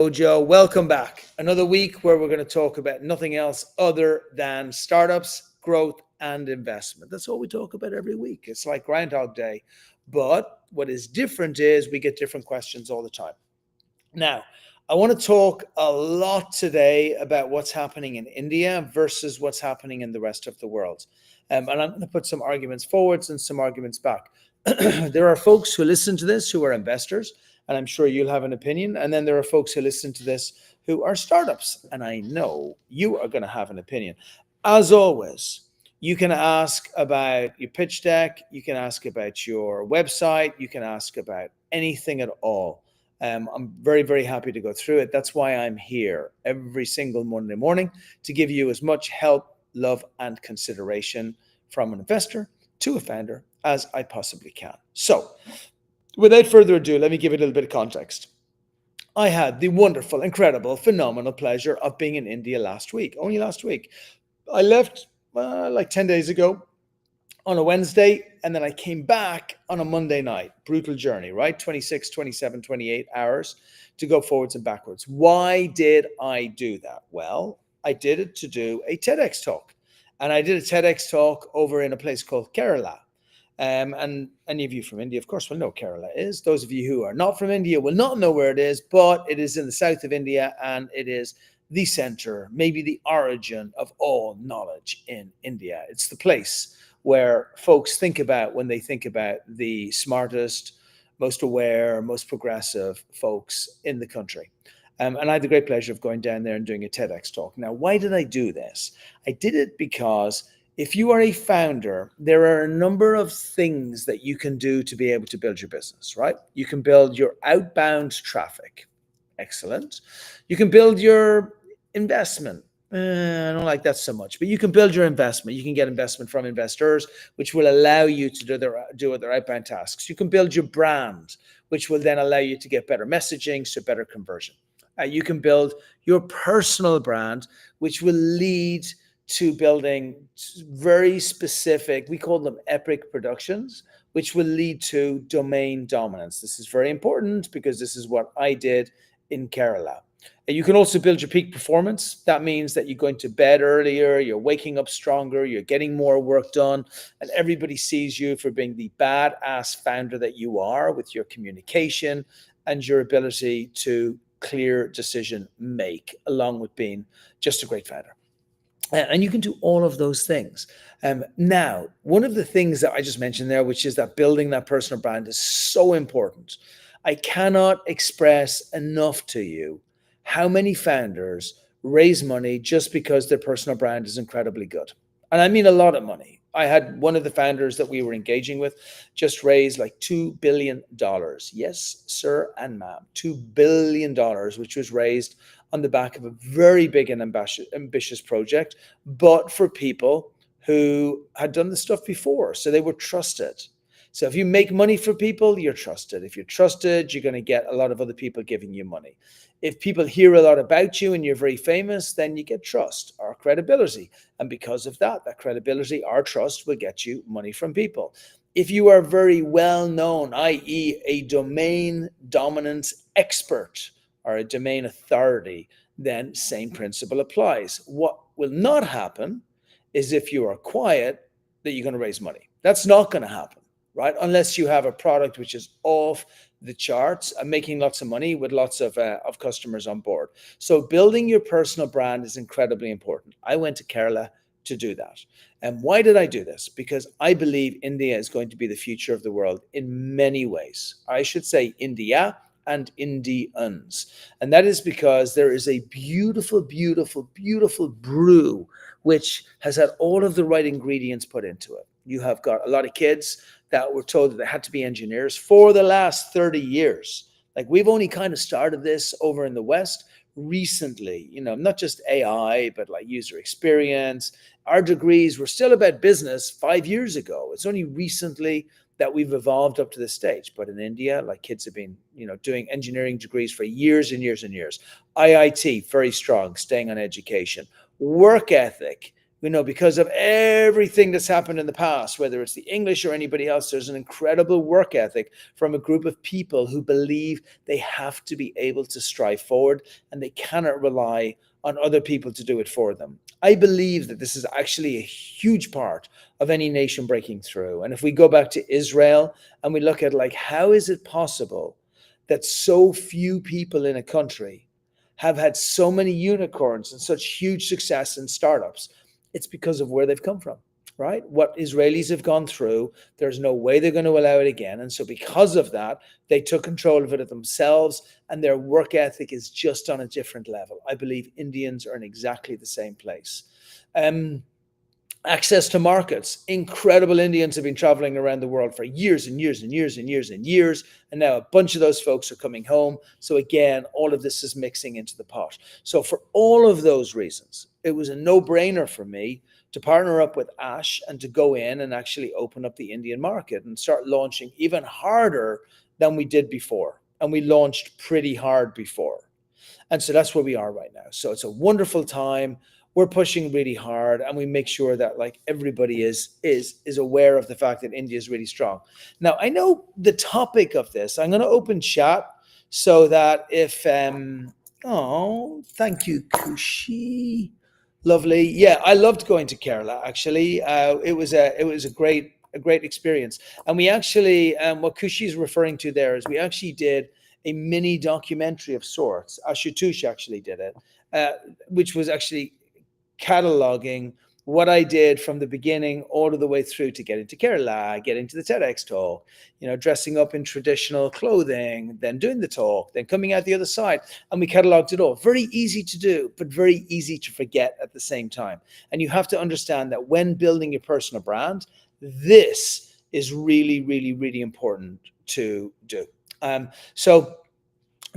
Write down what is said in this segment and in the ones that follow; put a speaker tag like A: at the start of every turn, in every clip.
A: Dojo. Welcome back. Another week where we're going to talk about nothing else other than startups, growth, and investment. That's all we talk about every week. It's like Groundhog Day. But what is different is we get different questions all the time. Now, I want to talk a lot today about what's happening in India versus what's happening in the rest of the world. And I'm going to put some arguments forwards and some arguments back. There are folks who listen to this who are investors, and I'm sure you'll have an opinion. And then there are folks who listen to this who are startups, and I know you are going to have an opinion. As always, you can ask about your pitch deck, you can ask about your website, you can ask about anything at all. I'm very, very happy to go through it. That's why I'm here every single Monday morning to give you as much help, love, and consideration from an investor to a founder as I possibly can. So, without further ado, let me give you a little bit of context. I had the wonderful, incredible, phenomenal pleasure of being in India only last week. I left like 10 days ago on a Wednesday, and then I came back on a Monday night. Brutal journey, right? 26, 27, 28 hours to go forwards and backwards. Why did I do that? Well, I did it to do a TEDx talk. And I did a TEDx talk over in a place called Kerala. And any of you from India, of course, will know Kerala is. Those of you who are not from India will not know where it is, but it is in the south of India, and it is the center, maybe the origin of all knowledge in India. It's the place where folks think about when they think about the smartest, most aware, most progressive folks in the country. And I had the great pleasure of going down there and doing a TEDx talk. Now, why did I do this? I did it because if you are a founder, there are a number of things that you can do to be able to build your business, right? You can build your outbound traffic. Excellent. You can build your investment. I don't like that so much, but you can build your investment. You can get investment from investors, which will allow you to do their outbound tasks. You can build your brand, which will then allow you to get better messaging, so better conversion. You can build your personal brand, which will lead to building very specific, we call them epic productions, which will lead to domain dominance. This is very important because this is what I did in Kerala. And you can also build your peak performance. That means that you're going to bed earlier, you're waking up stronger, you're getting more work done, and everybody sees you for being the badass founder that you are with your communication and your ability to clear decision make, along with being just a great founder. And you can do all of those things. Now, one of the things that I just mentioned there, which is that building that personal brand is so important. I cannot express enough to you how many founders raise money just because their personal brand is incredibly good. And I mean a lot of money. I had one of the founders that we were engaging with just raised like $2 billion. Yes, sir and ma'am, $2 billion, which was raised on the back of a very big and ambitious project, but for people who had done the stuff before. So they were trusted. So if you make money for people, you're trusted. If you're trusted, you're going to get a lot of other people giving you money. If people hear a lot about you and you're very famous, then you get trust or credibility. And because of that credibility or trust will get you money from people. If you are very well known, i.e. a domain dominance expert or a domain authority, then same principle applies. What will not happen is if you are quiet, that you're going to raise money. That's not going to happen, right? Unless you have a product which is off the charts and making lots of money with lots of customers on board. So building your personal brand is incredibly important. I went to Kerala to do that. And why did I do this? Because I believe India is going to be the future of the world in many ways. I should say India and Indians. And that is because there is a beautiful, beautiful, beautiful brew which has had all of the right ingredients put into it. You have got a lot of kids that were told that they had to be engineers for the last 30 years. Like we've only kind of started this over in the West recently, not just AI, but like user experience. Our degrees were still about business 5 years ago. It's only recently that we've evolved up to this stage. But in India, like kids have been, doing engineering degrees for years and years and years. IIT, very strong, staying on education. Work ethic, We know because of everything that's happened in the past, whether it's the English or anybody else, there's an incredible work ethic from a group of people who believe they have to be able to strive forward and they cannot rely on other people to do it for them. I believe that this is actually a huge part of any nation breaking through. And if we go back to Israel and we look at like, how is it possible that so few people in a country have had so many unicorns and such huge success in startups? It's because of where they've come from, right? What Israelis have gone through, there's no way they're going to allow it again. And so because of that, they took control of it themselves, and their work ethic is just on a different level. I believe Indians are in exactly the same place. Access to markets. Incredible Indians have been traveling around the world for years and years and years and years and years. And now a bunch of those folks are coming home. So again, all of this is mixing into the pot. So for all of those reasons, it was a no-brainer for me to partner up with Ash and to go in and actually open up the Indian market and start launching even harder than we did before. And we launched pretty hard before. And so that's where we are right now. So it's a wonderful time. We're pushing really hard, and we make sure that like everybody is aware of the fact that India is really strong. Now, I know the topic of this. I'm going to open chat so that if oh, thank you, Kushi, lovely. Yeah, I loved going to Kerala. Actually, it was a great experience, and we actually what Kushi is referring to there is we actually did a mini documentary of sorts. Ashutosh actually did it, which was actually cataloging what I did from the beginning all of the way through to getting to Kerala, getting to the TEDx talk, dressing up in traditional clothing, then doing the talk, then coming out the other side. And we cataloged it all. Very easy to do, but very easy to forget at the same time. And you have to understand that when building your personal brand, this is really, really, really important to do. So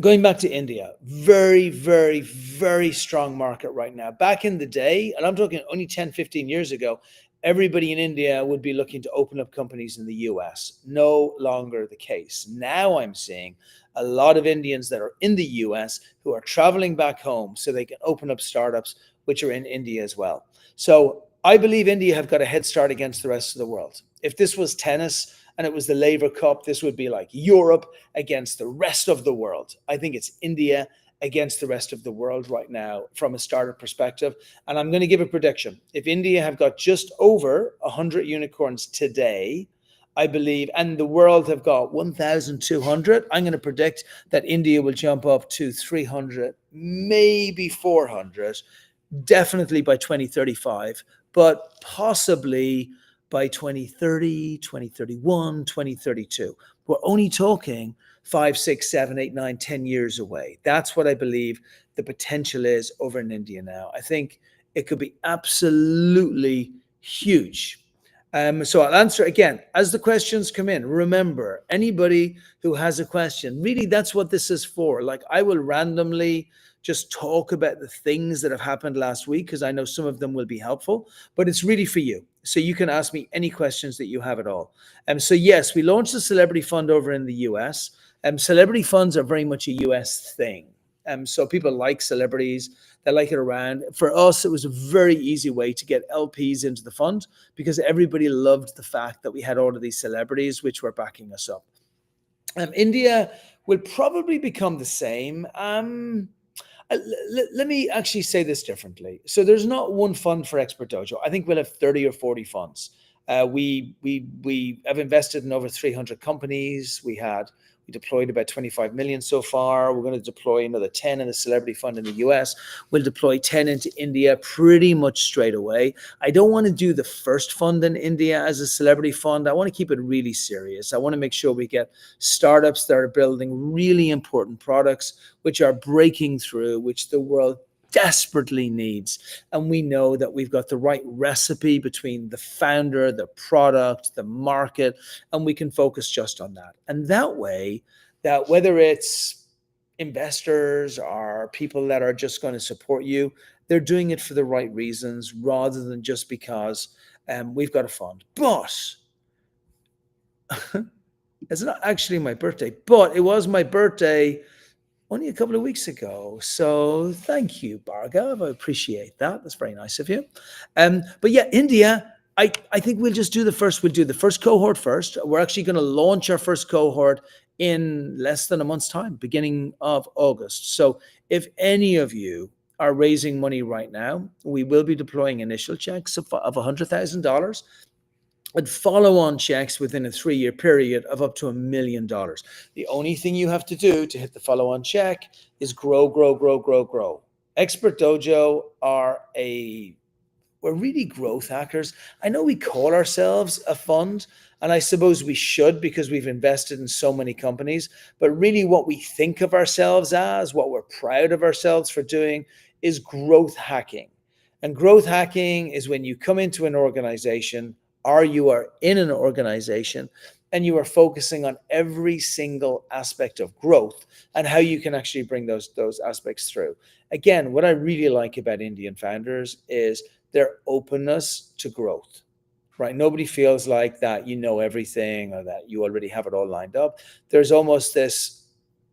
A: going back to India, very, very, very strong market right now. Back in the day, and I'm talking only 10, 15 years ago, everybody in India would be looking to open up companies in the US. No longer the case. Now I'm seeing a lot of Indians that are in the US who are traveling back home so they can open up startups which are in India as well. So I believe India have got a head start against the rest of the world. If this was tennis, and it was the Laver Cup, this would be like Europe against the rest of the world. I think it's India against the rest of the world right now from a startup perspective. And I'm going to give a prediction. If India have got just over 100 unicorns today, I believe, and the world have got 1,200, I'm going to predict that India will jump up to 300, maybe 400, definitely by 2035, but possibly by 2030, 2031, 2032. We're only talking 5, 6, 7, 8, 9, 10 years away. That's what I believe the potential is over in India now. I think it could be absolutely huge. So I'll answer again as the questions come in. Remember, anybody who has a question, really that's what this is for. Like I will randomly just talk about the things that have happened last week because I know some of them will be helpful, but it's really for you. So you can ask me any questions that you have at all. So yes, we launched a celebrity fund over in the US. Celebrity funds are very much a US thing. So people like celebrities, they like it around. For us, it was a very easy way to get LPs into the fund because everybody loved the fact that we had all of these celebrities which were backing us up. India will probably become the same. Let me actually say this differently. So there's not one fund for Expert Dojo. I think we'll have 30 or 40 funds. We have invested in over 300 companies. We deployed about 25 million so far. We're going to deploy another 10 in the celebrity fund in the US. We'll deploy 10 into India pretty much straight away. I don't want to do the first fund in India as a celebrity fund. I want to keep it really serious. I want to make sure we get startups that are building really important products, which are breaking through, which the world desperately needs. And we know that we've got the right recipe between the founder, the product, the market, and we can focus just on that. And that way, that whether it's investors or people that are just going to support you, they're doing it for the right reasons rather than just because we've got a fund. But it's not actually my birthday, but it was my birthday only a couple of weeks ago. So thank you, Bhargav. I appreciate that. That's very nice of you. But yeah, India, I think we'll do the first cohort first. We're actually going to launch our first cohort in less than a month's time, beginning of August. So if any of you are raising money right now, we will be deploying initial checks of $100,000 and follow-on checks within a 3-year period of up to $1 million. The only thing you have to do to hit the follow-on check is grow, grow, grow, grow, grow. Expert Dojo we're really growth hackers. I know we call ourselves a fund, and I suppose we should because we've invested in so many companies. But really, what we think of ourselves as, what we're proud of ourselves for doing, is growth hacking. And growth hacking is when you come into an organization or you are in an organization and you are focusing on every single aspect of growth and how you can actually bring those aspects through. Again, what I really like about Indian founders is their openness to growth, right? Nobody feels like that you know everything or that you already have it all lined up. There's almost this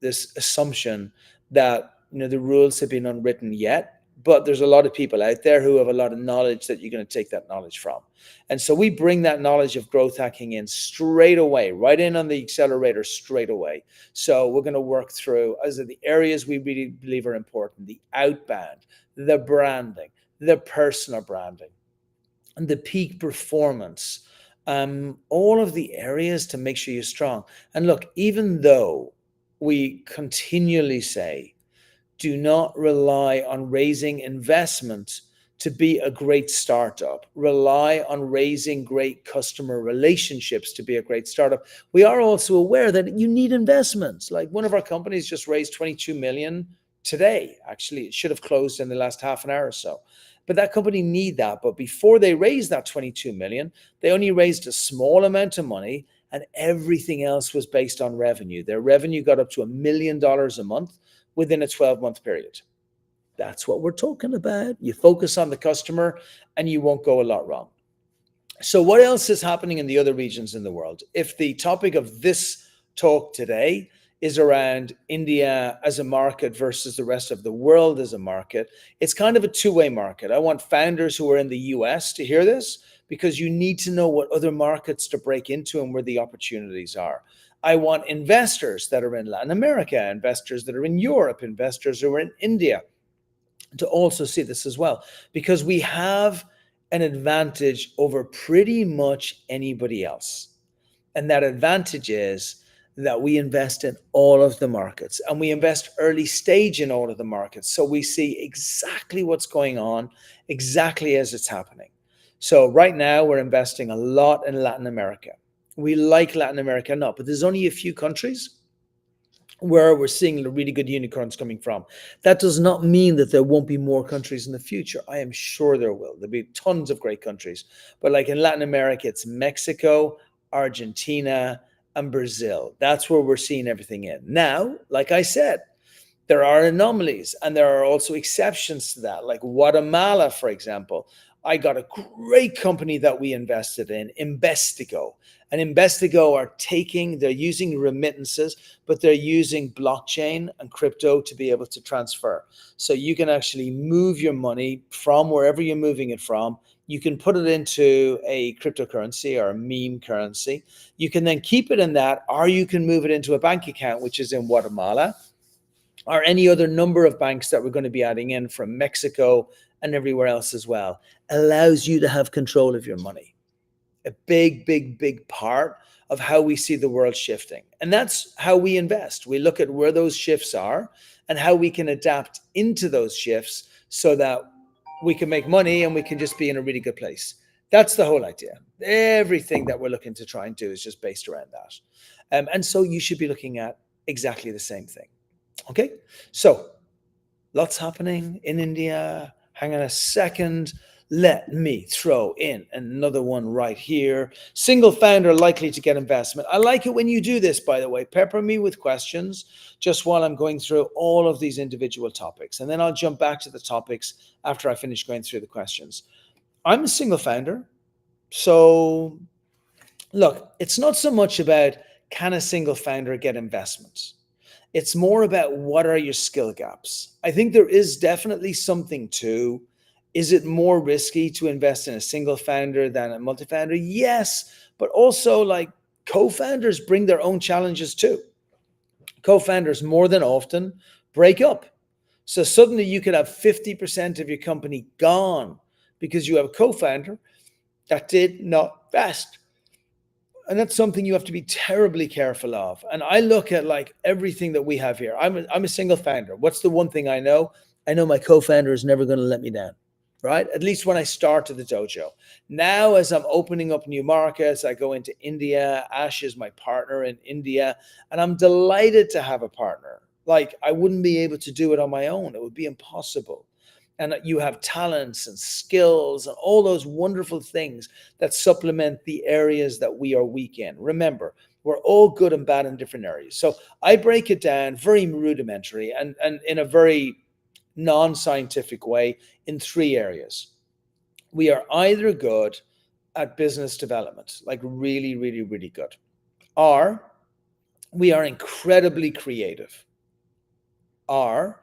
A: assumption that the rules have been unwritten yet, but there's a lot of people out there who have a lot of knowledge that you're going to take that knowledge from. And so we bring that knowledge of growth hacking in straight away, right in on the accelerator straight away. So we're going to work through as the areas we really believe are important: the outbound, the branding, the personal branding, and the peak performance, all of the areas to make sure you're strong. And look, even though we continually say, do not rely on raising investment to be a great startup, rely on raising great customer relationships to be a great startup, we are also aware that you need investments. Like one of our companies just raised 22 million today. Actually, it should have closed in the last half an hour or so. But that company need that. But before they raised that 22 million, they only raised a small amount of money and everything else was based on revenue. Their revenue got up to $1 million a month within a 12-month period. That's what we're talking about. You focus on the customer and you won't go a lot wrong. So what else is happening in the other regions in the world? If the topic of this talk today is around India as a market versus the rest of the world as a market, it's kind of a two-way market. I want founders who are in the US to hear this because you need to know what other markets to break into and where the opportunities are. I want investors that are in Latin America, investors that are in Europe, investors who are in India to also see this as well, because we have an advantage over pretty much anybody else. And that advantage is that we invest in all of the markets and we invest early stage in all of the markets. So we see exactly what's going on, exactly as it's happening. So right now we're investing a lot in Latin America. We like Latin America enough, but there's only a few countries where we're seeing the really good unicorns coming from. That does not mean that there won't be more countries in the future. I am sure there will. There'll be tons of great countries. But like in Latin America, it's Mexico, Argentina, and Brazil. That's where we're seeing everything in. Now, like I said, there are anomalies and there are also exceptions to that, like Guatemala, for example. I got a great company that we invested in, Investigo. And Investigo they're using remittances, but they're using blockchain and crypto to be able to transfer. So you can actually move your money from wherever you're moving it from. You can put it into a cryptocurrency or a meme currency. You can then keep it in that, or you can move it into a bank account, which is in Guatemala, or any other number of banks that we're going to be adding in from Mexico and everywhere else as well. Allows you to have control of your money. A big, big, big part of how we see the world shifting. And that's how we invest. We look at where those shifts are and how we can adapt into those shifts so that we can make money and we can just be in a really good place. That's the whole idea. Everything that we're looking to try and do is just based around that. And so you should be looking at exactly the same thing. Okay, so lots happening in India. Hang on a second. Let me throw in another one right here. Single founder likely to get investment. I like it when you do this, by the way. Pepper me with questions just while I'm going through all of these individual topics. And then I'll jump back to the topics after I finish going through the questions. I'm a single founder. So look, it's not so much about can a single founder get investments. It's more about what are your skill gaps. I think there is definitely something to, is it more risky to invest in a single founder than a multi-founder? Yes, but also like co-founders bring their own challenges too. Co-founders more than often break up. So suddenly you could have 50% of your company gone because you have a co-founder that did not vest. And that's something you have to be terribly careful of. And I look at like everything that we have here. I'm a single founder. What's the one thing I know? I know my co-founder is never going to let me down, right? At least when I started the dojo. Now, as I'm opening up new markets, I go into India. Ash is my partner in India, and I'm delighted to have a partner. Like, I wouldn't be able to do it on my own. It would be impossible. And you have talents and skills and all those wonderful things that supplement the areas that we are weak in. Remember, we're all good and bad in different areas. So I break it down very rudimentary and in a very non-scientific way in 3 areas. We are either good at business development, like really, really, really good, or we are incredibly creative, or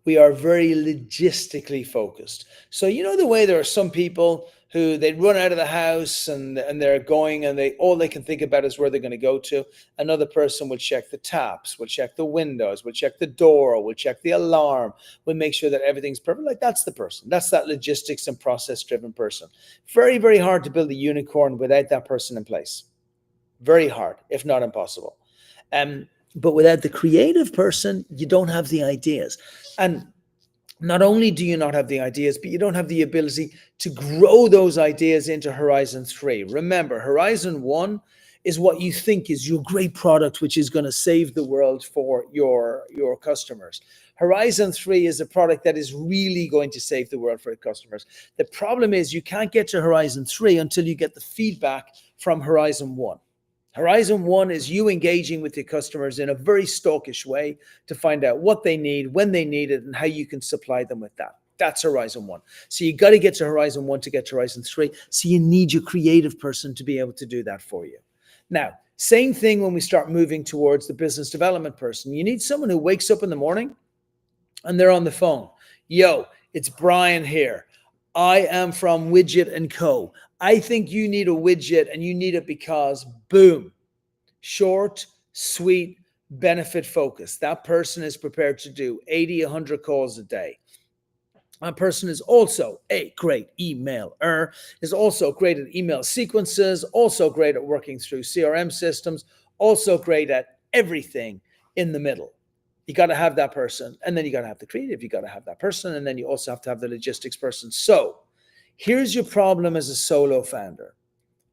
A: we are very logistically focused. So you know the way there are some people who they run out of the house and they're going and all they can think about is where they're going to go to. Another person will check the taps, will check the windows, will check the door, will check the alarm, will make sure that everything's perfect. Like that's the person. That's that logistics and process driven person. Very, very hard to build a unicorn without that person in place. Very hard, if not impossible. But without the creative person, you don't have the ideas. And not only do you not have the ideas, but you don't have the ability to grow those ideas into Horizon 3. Remember, Horizon 1 is what you think is your great product, which is going to save the world for your customers. Horizon 3 is a product that is really going to save the world for your customers. The problem is you can't get to Horizon 3 until you get the feedback from Horizon 1. Horizon 1 is you engaging with your customers in a very stalkish way to find out what they need, when they need it, and how you can supply them with that. That's Horizon 1. So you got to get to Horizon 1 to get to Horizon 3. So you need your creative person to be able to do that for you. Now, same thing when we start moving towards the business development person. You need someone who wakes up in the morning and they're on the phone. Yo, it's Brian here. I am from Widget & Co. I think you need a widget and you need it because boom, short, sweet, benefit focused. That person is prepared to do 80, 100 calls a day. That person is also a great emailer, is also great at email sequences, also great at working through CRM systems, also great at everything in the middle. You got to have that person, and then you got to have the creative. You got to have that person, and then you also have to have the logistics person. So here's your problem as a solo founder.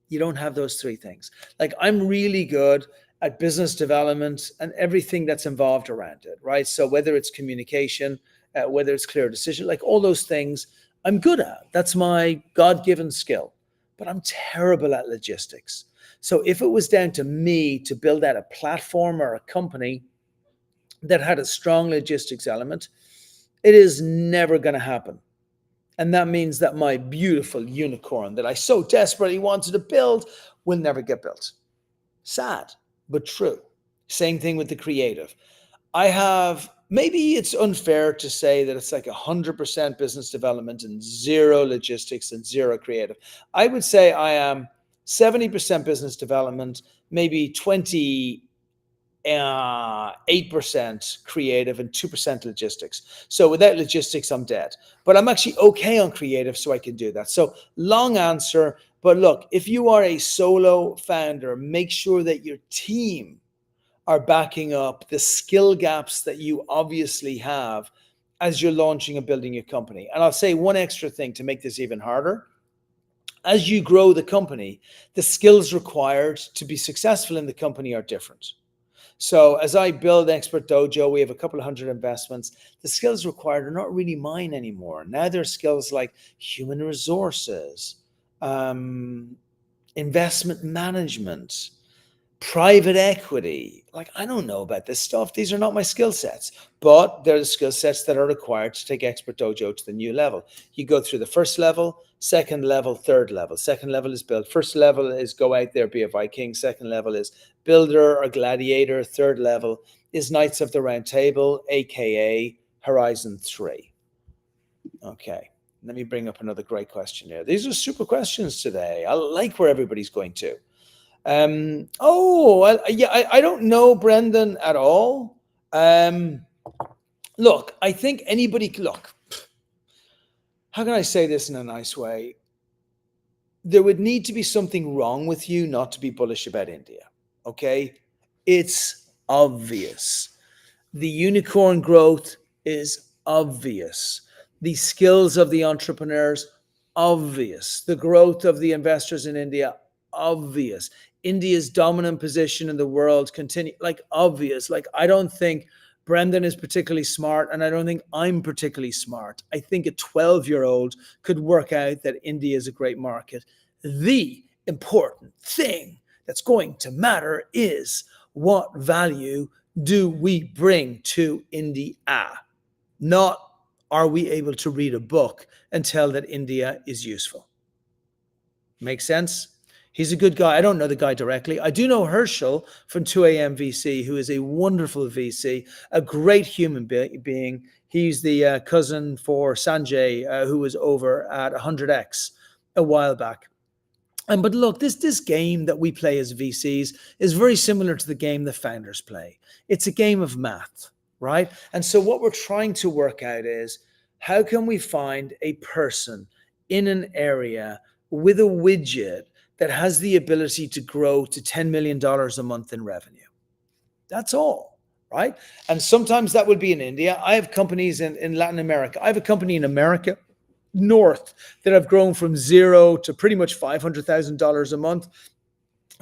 A: You don't have those 3 things. Like I'm really good at business development and everything that's involved around it, right? So whether it's communication, whether it's clear decision, like all those things I'm good at. That's my God-given skill, but I'm terrible at logistics. So if it was down to me to build out a platform or a company that had a strong logistics element, it is never going to happen. And that means that my beautiful unicorn that I so desperately wanted to build will never get built. Sad, but true. Same thing with the creative. I have, maybe it's unfair to say that it's like 100% business development and 0 logistics and 0 creative. I would say I am 70% business development, maybe 8% creative and 2% logistics. So without logistics, I'm dead. But I'm actually okay on creative, so I can do that. So long answer, but look, if you are a solo founder, make sure that your team are backing up the skill gaps that you obviously have as you're launching and building your company. And I'll say one extra thing to make this even harder. As you grow the company, the skills required to be successful in the company are different. So as I build Expert Dojo, we have a couple of hundred investments. The skills required are not really mine anymore. Now there are skills like human resources, investment management, private equity. Like, I don't know about this stuff. These are not my skill sets, but they're the skill sets that are required to take Expert Dojo to the new level. You go through the first level, second level, third level. Second level is build. First level is go out there, be a Viking. Second level is builder or gladiator. Third level is Knights of the Round Table, aka Horizon 3. Okay, let me bring up another great question here. These are super questions today. I like where everybody's going to. I don't know Brendan at all. Look, I think look, how can I say this in a nice way? There would need to be something wrong with you not to be bullish about India. Okay? It's obvious. The unicorn growth is obvious. The skills of the entrepreneurs, obvious. The growth of the investors in India, obvious. India's dominant position in the world continue, like obvious. Like I don't think Brendan is particularly smart, and I don't think I'm particularly smart. I think a 12-year-old could work out that India is a great market. The important thing that's going to matter is what value do we bring to India? Not are we able to read a book and tell that India is useful? Make sense? He's a good guy. I don't know the guy directly. I do know Herschel from 2AM VC, who is a wonderful VC, a great human being. He's the cousin for Sanjay, who was over at 100X a while back. But look, this game that we play as VCs is very similar to the game the founders play. It's a game of math, right? And so what we're trying to work out is how can we find a person in an area with a widget that has the ability to grow to $10 million a month in revenue. That's all, right? And sometimes that would be in India. I have companies in Latin America. I have a company in America North that have grown from zero to pretty much $500,000 a month.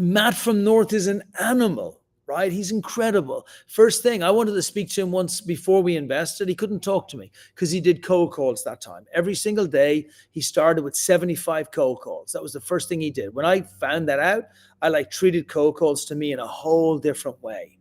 A: Matt from North is an animal, right? He's incredible. First thing, I wanted to speak to him once before we invested. He couldn't talk to me because he did cold calls that time. Every single day, he started with 75 cold calls. That was the first thing he did. When I found that out, I treated cold calls to me in a whole different way.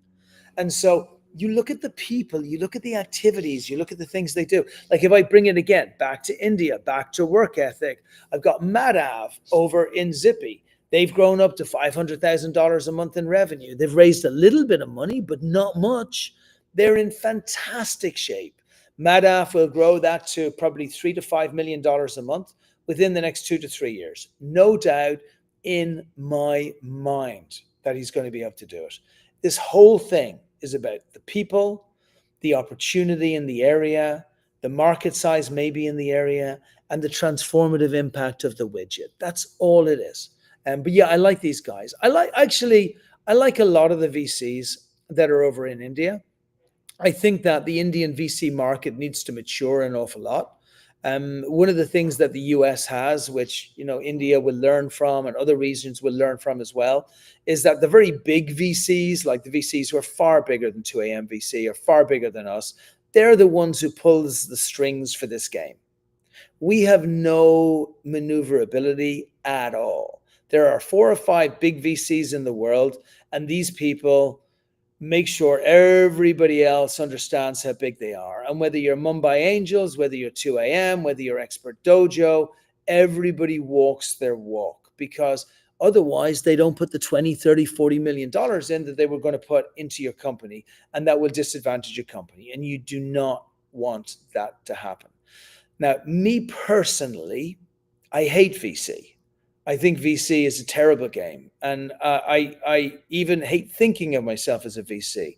A: And so you look at the people, you look at the activities, you look at the things they do. Like if I bring it again, back to India, back to work ethic, I've got Madhav over in Zippy. They've grown up to $500,000 a month in revenue. They've raised a little bit of money, but not much. They're in fantastic shape. Madhav will grow that to probably $3 to $5 million a month within the next 2 to 3 years. No doubt in my mind that he's going to be able to do it. This whole thing is about the people, the opportunity in the area, the market size maybe in the area, and the transformative impact of the widget. That's all it is. But yeah, I like these guys. I like a lot of the VCs that are over in India. I think that the Indian VC market needs to mature an awful lot. One of the things that the US has, which India will learn from and other regions will learn from as well, is that the very big VCs, like the VCs who are far bigger than 2AM VC or far bigger than us, they're the ones who pulls the strings for this game. We have no maneuverability at all. There are 4 or 5 big VCs in the world, and these people make sure everybody else understands how big they are. And whether you're Mumbai Angels, whether you're 2AM, whether you're Expert Dojo, everybody walks their walk, because otherwise they don't put the 20, 30, 40 million dollars in that they were going to put into your company, and that will disadvantage your company. And you do not want that to happen. Now, me personally, I hate VC. I think VC is a terrible game. And I even hate thinking of myself as a VC.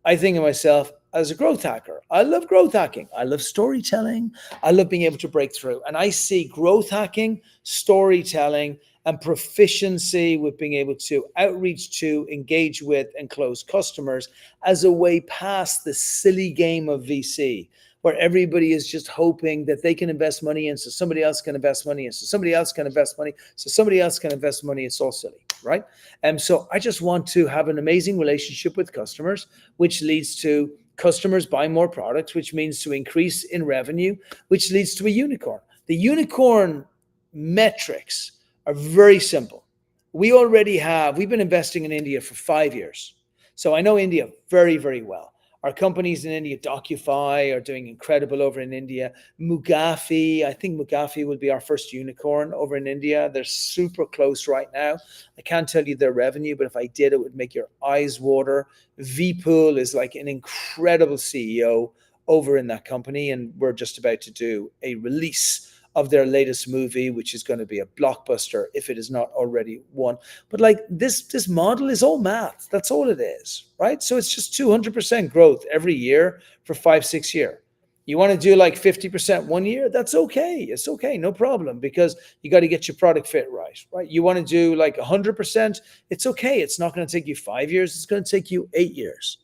A: I think of myself as a growth hacker. I love growth hacking. I love storytelling. I love being able to break through. And I see growth hacking, storytelling, and proficiency with being able to outreach to, engage with, and close customers as a way past the silly game of VC, where everybody is just hoping that they can invest money in, so somebody else can invest money in, so somebody else can invest money, so somebody else can invest money. It's all silly, right? And so I just want to have an amazing relationship with customers, which leads to customers buying more products, which means to increase in revenue, which leads to a unicorn. The unicorn metrics are very simple. We've been investing in India for 5 years. So I know India very, very well. Our companies in India, DocuFi, are doing incredible over in India. Mugafi, I think Mugafi will be our first unicorn over in India. They're super close right now. I can't tell you their revenue, but if I did, it would make your eyes water. Vpool is like an incredible CEO over in that company, and we're just about to do a release of their latest movie, which is going to be a blockbuster if it is not already one. But like this model is all math. That's all it is, right? So it's just 200% growth every year for 5-6 years. You want to do like 50% one year? That's okay. It's okay, no problem, because you got to get your product fit right, right? You want to do like 100%? It's okay. It's not going to take you 5 years. It's going to take you 8 years.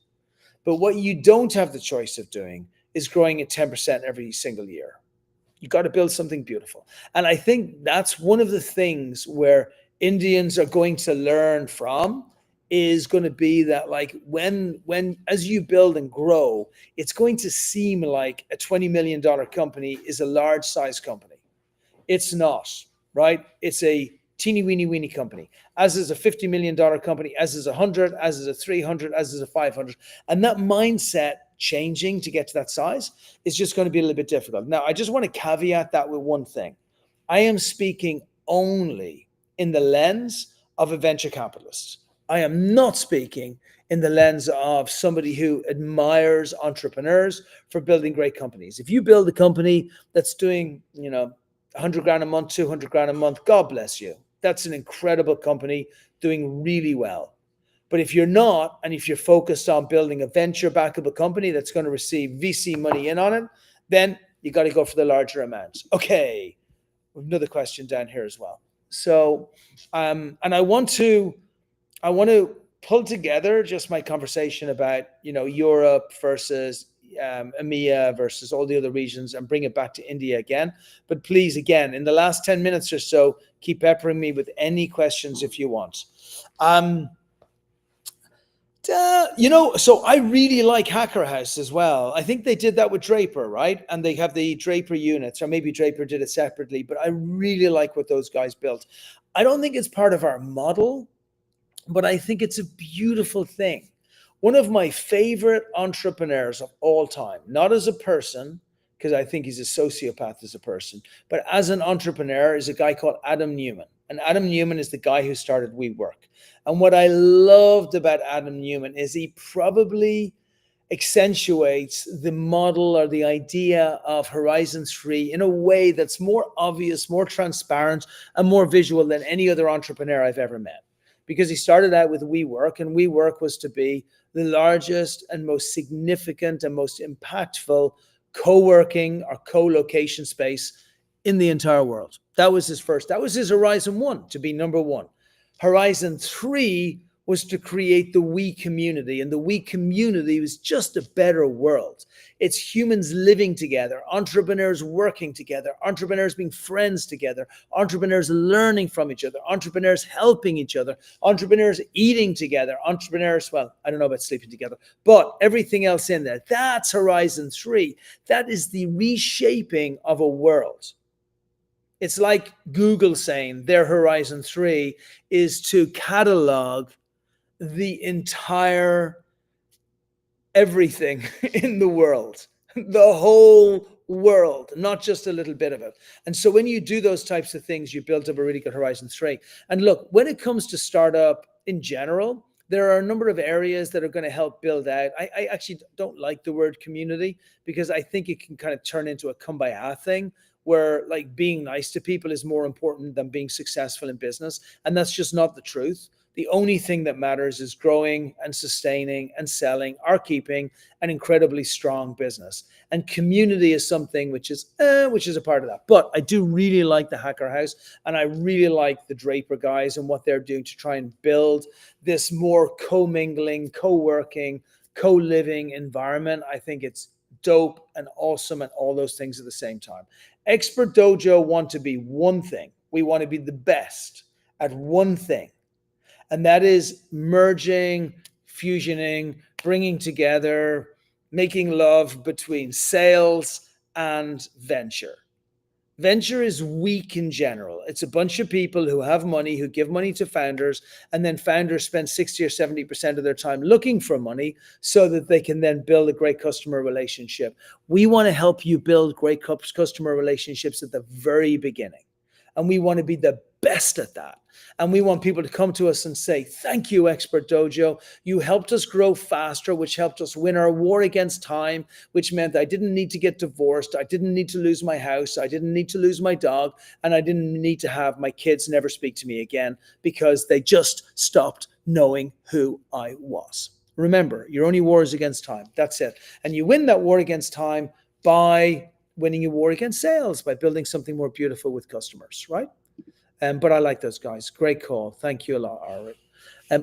A: But what you don't have the choice of doing is growing at 10% every single year. You got to build something beautiful. And I think that's one of the things where Indians are going to learn from, is going to be that like when as you build and grow, it's going to seem like a $20 million company is a large size company. It's not, right? It's a teeny weeny weeny company, as is a $50 million company, as is 100, as is a 300, as is a 500. And that mindset changing to get to that size is just going to be a little bit difficult. Now, I just want to caveat that with one thing. I am speaking only in the lens of a venture capitalist. I am not speaking in the lens of somebody who admires entrepreneurs for building great companies. If you build a company that's doing, 100 grand a month, 200 grand a month, God bless you. That's an incredible company doing really well. But if you're not, and if you're focused on building a venture backable company that's going to receive VC money in on it, then you got to go for the larger amounts. Okay, another question down here as well. So, and I want to pull together just my conversation about Europe versus EMEA versus all the other regions, and bring it back to India again. But please, again, in the last 10 minutes or so, keep peppering me with any questions if you want. So I really like Hacker House as well. I think they did that with Draper, right? And they have the Draper units, or maybe Draper did it separately, but I really like what those guys built. I don't think it's part of our model, but I think it's a beautiful thing. One of my favorite entrepreneurs of all time, not as a person, because I think he's a sociopath as a person, but as an entrepreneur, is a guy called Adam Neumann. And Adam Neumann is the guy who started WeWork. And what I loved about Adam Neumann is he probably accentuates the model or the idea of Horizon 3 in a way that's more obvious, more transparent, and more visual than any other entrepreneur I've ever met. Because he started out with WeWork, and WeWork was to be the largest and most significant and most impactful co-working or co-location space in the entire world. That was his Horizon 1, to be number one. Horizon 3 was to create the we community, and the we community was just a better world. It's humans living together, entrepreneurs working together, entrepreneurs being friends together, entrepreneurs learning from each other, entrepreneurs helping each other, entrepreneurs eating together, entrepreneurs, well, I don't know about sleeping together, but everything else in there. That's Horizon 3. That is the reshaping of a world. It's like Google saying their Horizon 3 is to catalog the entire everything in the world, the whole world, not just a little bit of it. And so when you do those types of things, you build up a really good Horizon 3. And look, when it comes to startup in general, there are a number of areas that are going to help build out. I actually don't like the word community, because I think it can kind of turn into a kumbaya thing, where like being nice to people is more important than being successful in business. And that's just not the truth. The only thing that matters is growing and sustaining and selling or keeping an incredibly strong business. And community is something which is a part of that. But I do really like the Hacker House, and I really like the Draper guys and what they're doing to try and build this more co-mingling, co-working, co-living environment. I think it's dope and awesome and all those things at the same time. Expert Dojo want to be one thing. We want to be the best at one thing. And that is merging, fusioning, bringing together, making love between sales and venture. Venture is weak in general. It's a bunch of people who have money, who give money to founders, and then founders spend 60 or 70% of their time looking for money so that they can then build a great customer relationship. We want to help you build great customer relationships at the very beginning. And we want to be the best at that. And we want people to come to us and say, thank you, Expert Dojo. You helped us grow faster, which helped us win our war against time, which meant I didn't need to get divorced. I didn't need to lose my house. I didn't need to lose my dog. And I didn't need to have my kids never speak to me again because they just stopped knowing who I was. Remember, your only war is against time. That's it. And you win that war against time by winning a war against sales, by building something more beautiful with customers, right? But I like those guys. Great call. Thank you a lot, Ari.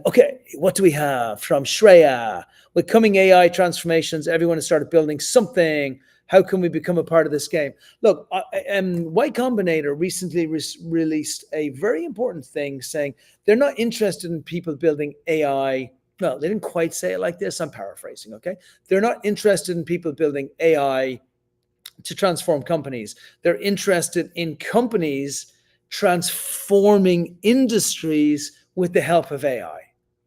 A: Okay, what do we have from Shreya? With coming AI transformations, everyone has started building something. How can we become a part of this game? Look, Y Combinator recently released a very important thing saying they're not interested in people building AI. Well, they didn't quite say it like this. I'm paraphrasing, okay? They're not interested in people building AI to transform companies. They're interested in companies transforming industries with the help of AI,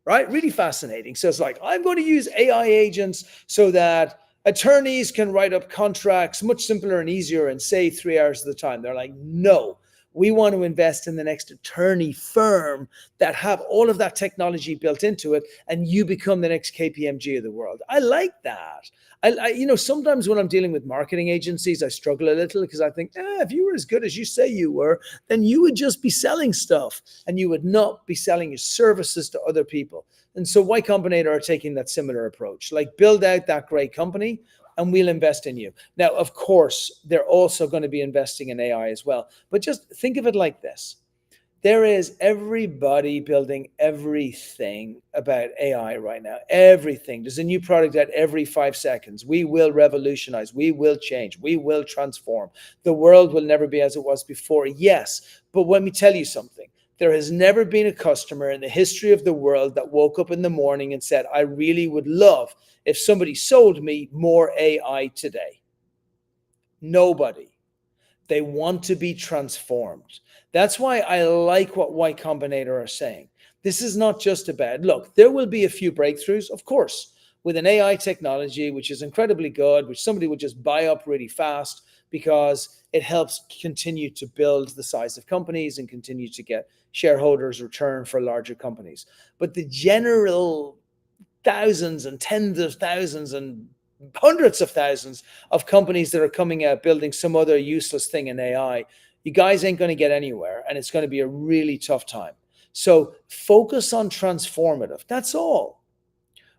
A: right? Really fascinating. So it's like, I'm going to use AI agents so that attorneys can write up contracts much simpler and easier and save 3 hours of the time. They're like, no, we want to invest in the next attorney firm that have all of that technology built into it, and you become the next KPMG of the world. I like that. Sometimes when I'm dealing with marketing agencies, I struggle a little because I think, if you were as good as you say you were, then you would just be selling stuff and you would not be selling your services to other people. And so Y Combinator are taking that similar approach, like build out that great company and we'll invest in you. Now, of course, they're also going to be investing in AI as well. But just think of it like this. There is everybody building everything about AI right now. Everything. There's a new product out every 5 seconds. We will revolutionize. We will change. We will transform. The world will never be as it was before. Yes, but let me tell you something. There has never been a customer in the history of the world that woke up in the morning and said, I really would love if somebody sold me more AI today. Nobody. They want to be transformed. That's why I like what Y Combinator are saying. This is not just about, look, there will be a few breakthroughs, of course, with an AI technology, which is incredibly good, which somebody would just buy up really fast because it helps continue to build the size of companies and continue to get shareholders return for larger companies. But the general thousands and tens of thousands and hundreds of thousands of companies that are coming out building some other useless thing in AI, you guys ain't going to get anywhere, and it's going to be a really tough time. So focus on transformative. That's all.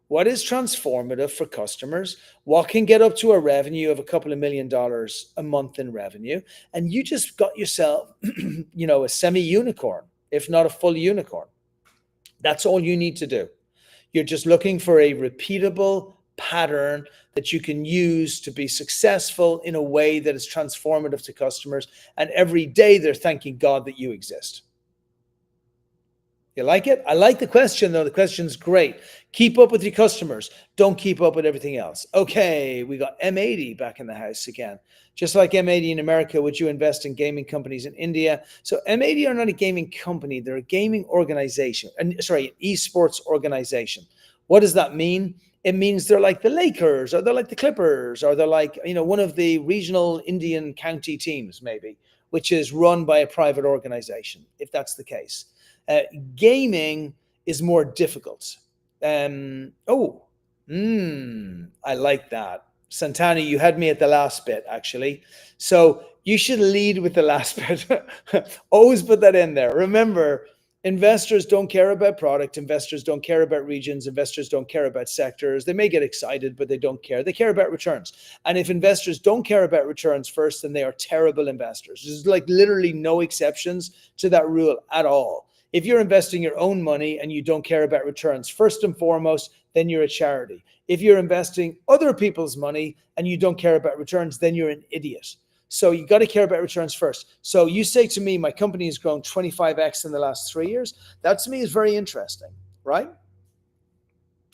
A: What is transformative for customers? What can get up to a revenue of a couple of $1 million a month in revenue? And you just got yourself, a semi-unicorn, if not a full unicorn. That's all you need to do. You're just looking for a repeatable pattern that you can use to be successful in a way that is transformative to customers. And every day they're thanking God that you exist. You like it? I like the question, though. The question's great. Keep up with your customers. Don't keep up with everything else. Okay, we got M80 back in the house again. Just like M80 in America, would you invest in gaming companies in India? So M80 are not a gaming company. They're a gaming organization. An esports organization. What does that mean? It means they're like the Lakers, or they're like the Clippers, or they're like, one of the regional Indian county teams, maybe, which is run by a private organization, if that's the case. Gaming is more difficult. I like that. Santana, you had me at the last bit, actually. So you should lead with the last bit. Always put that in there. Remember, investors don't care about product. Investors don't care about regions. Investors don't care about sectors. They may get excited, but they don't care. They care about returns. And if investors don't care about returns first, then they are terrible investors. There's like literally no exceptions to that rule at all. If you're investing your own money and you don't care about returns, first and foremost, then you're a charity. If you're investing other people's money and you don't care about returns, then you're an idiot. So you got to care about returns first. So you say to me, my company has grown 25x in the last 3 years. That to me is very interesting, right?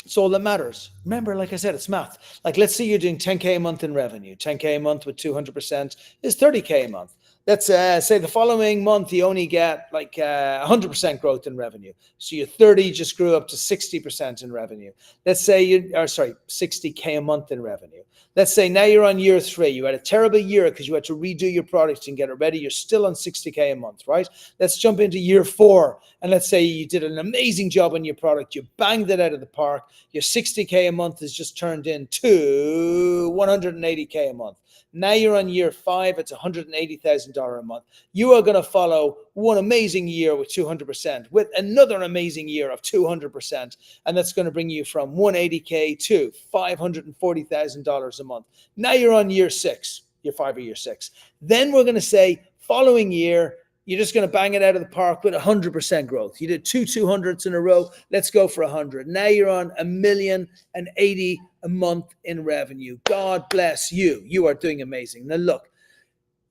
A: It's all that matters. Remember, like I said, it's math. Like, let's say you're doing 10K a month in revenue. 10K a month with 200% is 30K a month. Let's say the following month you only get like 100% growth in revenue. So your 30 just grew up to 60% in revenue. Let's say 60K a month in revenue. Let's say now you're on year 3. You had a terrible year because you had to redo your product and get it ready. You're still on 60K a month, right? Let's jump into year 4. And let's say you did an amazing job on your product. You banged it out of the park. Your 60K a month has just turned into 180K a month. Now you're on year 5, it's $180,000 a month. You are going to follow one amazing year with 200%, with another amazing year of 200%. And that's going to bring you from 180K to $540,000 a month. Now you're on year 6, year 5 or year 6. Then we're going to say following year, you're just going to bang it out of the park with 100% growth. You did 200s in a row. Let's go for 100. Now you're on $1,080,000 a month in revenue. God bless you. You are doing amazing. Now look,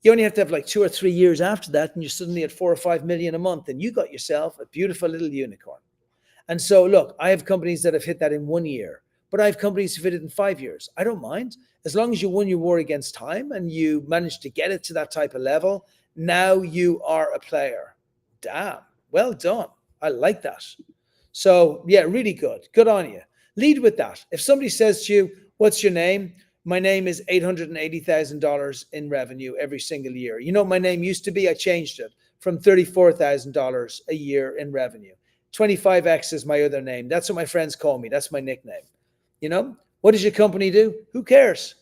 A: you only have to have like 2 or 3 years after that, and you're suddenly at 4 or 5 million a month, and you got yourself a beautiful little unicorn. And so look, I have companies that have hit that in 1 year, but I have companies who've hit it in 5 years. I don't mind. As long as you won your war against time and you managed to get it to that type of level, now you are a player. Damn, well done. I like that. So yeah, really good. Good on you. Lead with that. If somebody says to you, what's your name? My name is $880,000 in revenue every single year. You know what my name used to be? I changed it from $34,000 a year in revenue. 25X is my other name. That's what my friends call me. That's my nickname. You know, what does your company do? Who cares?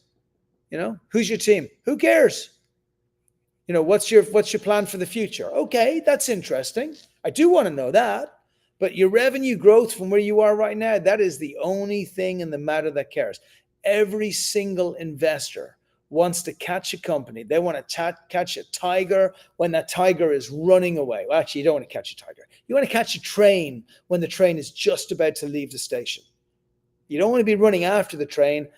A: You know, who's your team? Who cares? You know, what's your plan for the future? Okay, that's interesting. I do want to know that. But your revenue growth from where you are right now, that is the only thing in the matter that cares. Every single investor wants to catch a company. They want to catch a tiger when that tiger is running away. Well, actually, you don't want to catch a tiger. You want to catch a train when the train is just about to leave the station. You don't want to be running after the train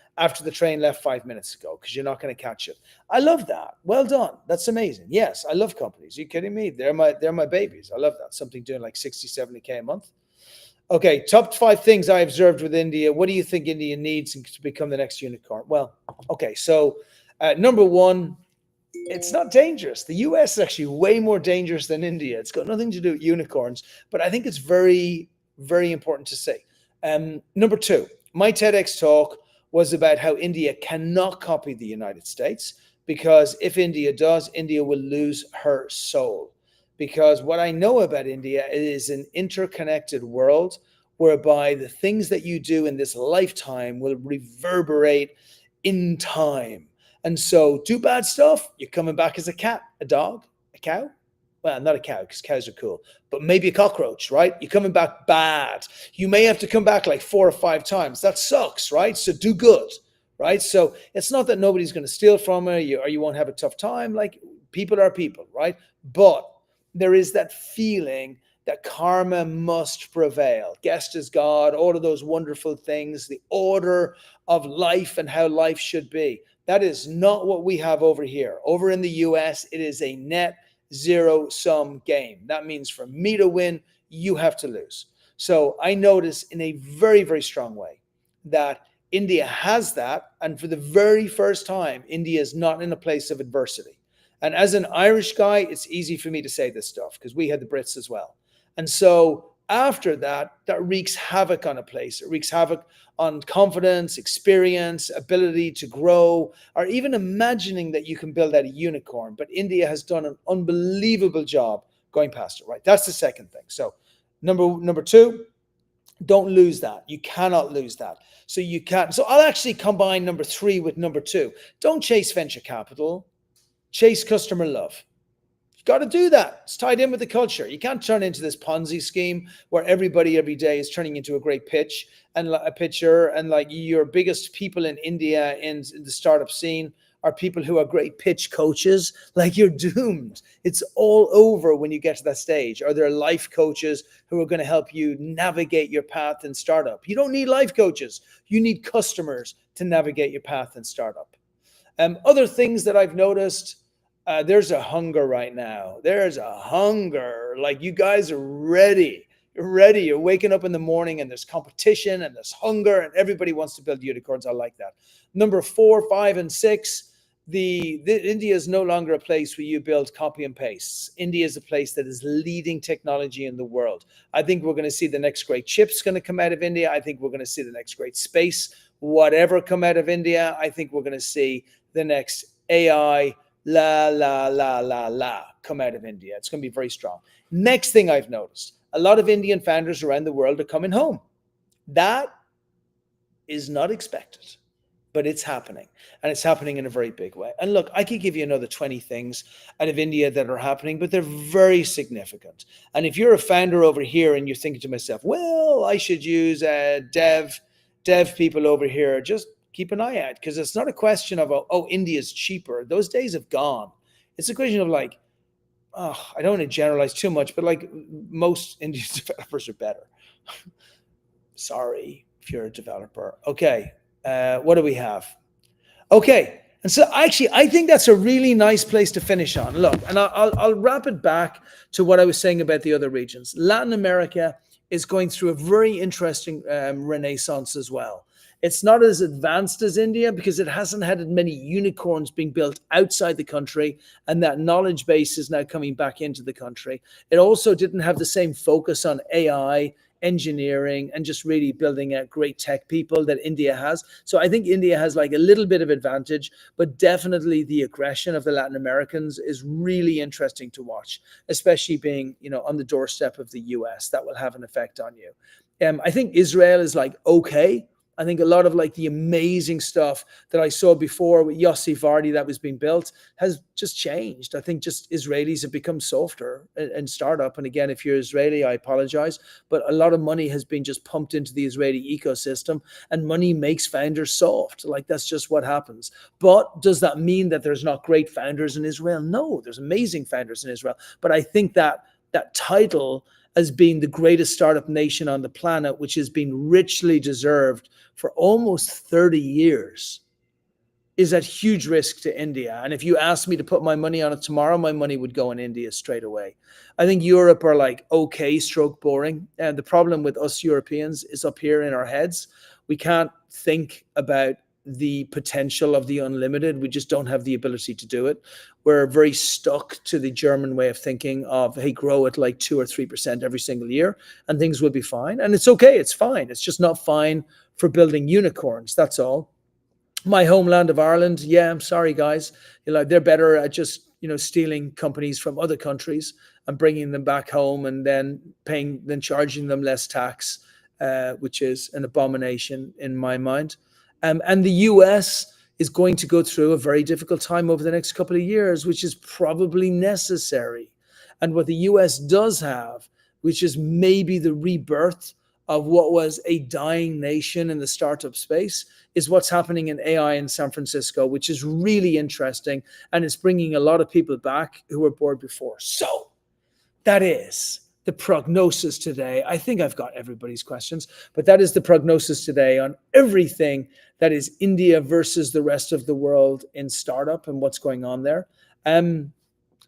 A: left 5 minutes ago, because you're not going to catch it. I love that. Well done. That's amazing. Yes, I love companies. Are you kidding me? They're my babies. I love that. Something doing like 60, 70K a month. Okay, top 5 things I observed with India. What do you think India needs to become the next unicorn? Well, okay, so number 1, it's not dangerous. The US is actually way more dangerous than India. It's got nothing to do with unicorns, but I think it's very, very important to say. Number 2, my TEDx talk was about how India cannot copy the United States, because if India does, India will lose her soul. Because what I know about India is an interconnected world whereby the things that you do in this lifetime will reverberate in time. And so do bad stuff, you're coming back as a cat, a dog, a cow. Well, not a cow, because cows are cool, but maybe a cockroach, right? You're coming back bad. You may have to come back like 4 or 5 times. That sucks, right? So do good, right? So it's not that nobody's going to steal from you or you won't have a tough time. Like, people are people, right? But there is that feeling that karma must prevail. Guest is God, all of those wonderful things, the order of life and how life should be. That is not what we have over here. Over in the US, it is a net zero-sum game. That means for me to win, you have to lose. So I notice in a very, very strong way that India has that. And for the very first time, India is not in a place of adversity. And as an Irish guy, it's easy for me to say this stuff because we had the Brits as well. And so after that, that wreaks havoc on a place. It wreaks havoc on confidence, experience, ability to grow, or even imagining that you can build out a unicorn. But India has done an unbelievable job going past it, right? That's the second thing. So number 2, don't lose that. You cannot lose that. So you can't. So I'll actually combine number 3 with number 2. Don't chase venture capital. Chase customer love. You got to do that. It's tied in with the culture. You can't turn into this Ponzi scheme where everybody every day is turning into a great pitch and a pitcher, and like your biggest people in India in the startup scene are people who are great pitch coaches. Like, you're doomed. It's all over when you get to that stage. Or there are life coaches who are going to help you navigate your path in startup. You don't need life coaches. You need customers to navigate your path in startup. Other things that I've noticed, there's a hunger right now. There's a hunger. Like, you guys are ready. You're ready. You're waking up in the morning and there's competition and there's hunger and everybody wants to build unicorns. I like that. Number 4, 5, and 6. India is no longer a place where you build copy and pastes. India is a place that is leading technology in the world. I think we're going to see the next great chips going to come out of India. I think we're going to see the next great space, whatever, come out of India. I think we're going to see the next AI, come out of India. It's going to be very strong. Next thing I've noticed, a lot of Indian founders around the world are coming home. That is not expected, but it's happening, and it's happening in a very big way. And look, I could give you another 20 things out of India that are happening, but they're very significant. And if you're a founder over here and you're thinking to myself, well, I should use dev people over here, just keep an eye out, because it's not a question of, oh, India's cheaper. Those days have gone. It's a question of like, oh, I don't want to generalize too much, but like most Indian developers are better. Sorry if you're a developer. Okay. What do we have? Okay. And so actually, I think that's a really nice place to finish on. Look, and I'll wrap it back to what I was saying about the other regions. Latin America is going through a very interesting renaissance as well. It's not as advanced as India because it hasn't had as many unicorns being built outside the country, and that knowledge base is now coming back into the country. It also didn't have the same focus on AI, engineering, and just really building out great tech people that India has. So I think India has like a little bit of advantage, but definitely the aggression of the Latin Americans is really interesting to watch, especially being, on the doorstep of the US. That will have an effect on you. I think Israel is like, okay. I think a lot of like the amazing stuff that I saw before with Yossi Vardi that was being built has just changed. I think just Israelis have become softer and startup. And again, if you're Israeli, I apologize, but a lot of money has been just pumped into the Israeli ecosystem, and money makes founders soft. Like that's just what happens. But does that mean that there's not great founders in Israel? No, there's amazing founders in Israel. But I think that title as being the greatest startup nation on the planet, which has been richly deserved for almost 30 years, is at huge risk to India. And if you asked me to put my money on it tomorrow, my money would go in India straight away. I think Europe are like, okay, stroke boring. And the problem with us Europeans is up here in our heads. We can't think about the potential of the unlimited. We just don't have the ability to do it. We're very stuck to the German way of thinking of, hey, grow at like 2 or 3% every single year and things will be fine. And it's okay. It's fine. It's just not fine for building unicorns. That's all. My homeland of Ireland. Yeah, I'm sorry, guys. They're better at just, stealing companies from other countries and bringing them back home and then charging them less tax, which is an abomination in my mind. And the US is going to go through a very difficult time over the next couple of years, which is probably necessary. And what the US does have, which is maybe the rebirth of what was a dying nation in the startup space, is what's happening in AI in San Francisco, which is really interesting. And it's bringing a lot of people back who were bored before. So that is the prognosis today. I think I've got everybody's questions, but that is the prognosis today on everything that is India versus the rest of the world in startup and what's going on there.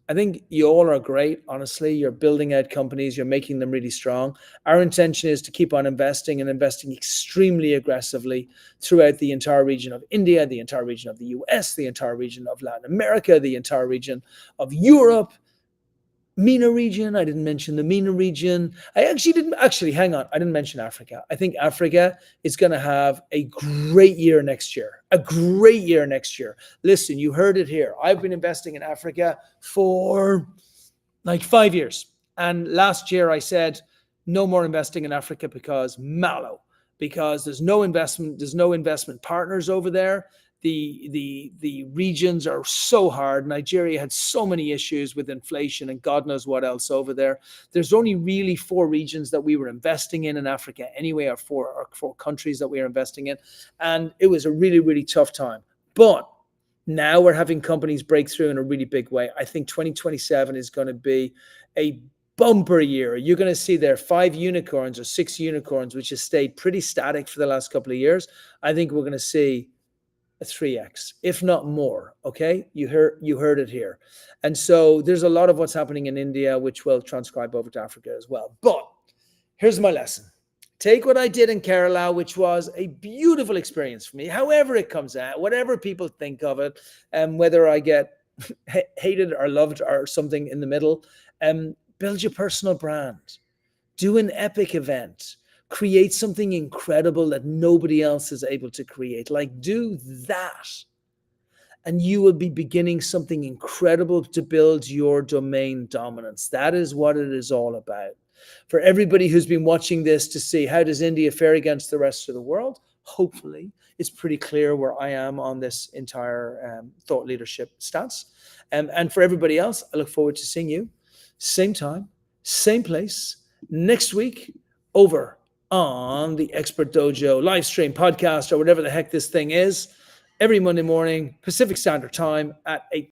A: I think you all are great. Honestly, you're building out companies, you're making them really strong. Our intention is to keep on investing and investing extremely aggressively throughout the entire region of India, the entire region of the US, the entire region of Latin America, the entire region of Europe, MENA region. I didn't mention the MENA region. I didn't mention Africa. I think Africa is going to have a great year next year. Listen, you heard it here. I've been investing in Africa for like 5 years. And last year I said, no more investing in Africa because there's no investment partners over there. The regions are so hard. Nigeria had so many issues with inflation and God knows what else over there. There's only really 4 regions that we were investing in Africa anyway, or four countries that we are investing in. And it was a really, really tough time. But now we're having companies break through in a really big way. I think 2027 is going to be a bumper year. You're going to see there 5 unicorns or 6 unicorns, which has stayed pretty static for the last couple of years. I think we're going to see 3x, if not more. Okay, you heard it here. And so there's a lot of what's happening in India which will transcribe over to Africa as well. But here's my lesson. Take what I did in Kerala, which was a beautiful experience for me, however it comes out, whatever people think of it, and whether I get hated or loved or something in the middle, build your personal brand. Do an epic event. Create something incredible that nobody else is able to create. Like, do that. And you will be beginning something incredible to build your domain dominance. That is what it is all about. For everybody who's been watching this to see how does India fare against the rest of the world, hopefully it's pretty clear where I am on this entire thought leadership stance. And for everybody else, I look forward to seeing you same time, same place, next week over on the Expert Dojo live stream podcast or whatever the heck this thing is, every Monday morning, Pacific Standard Time at 8.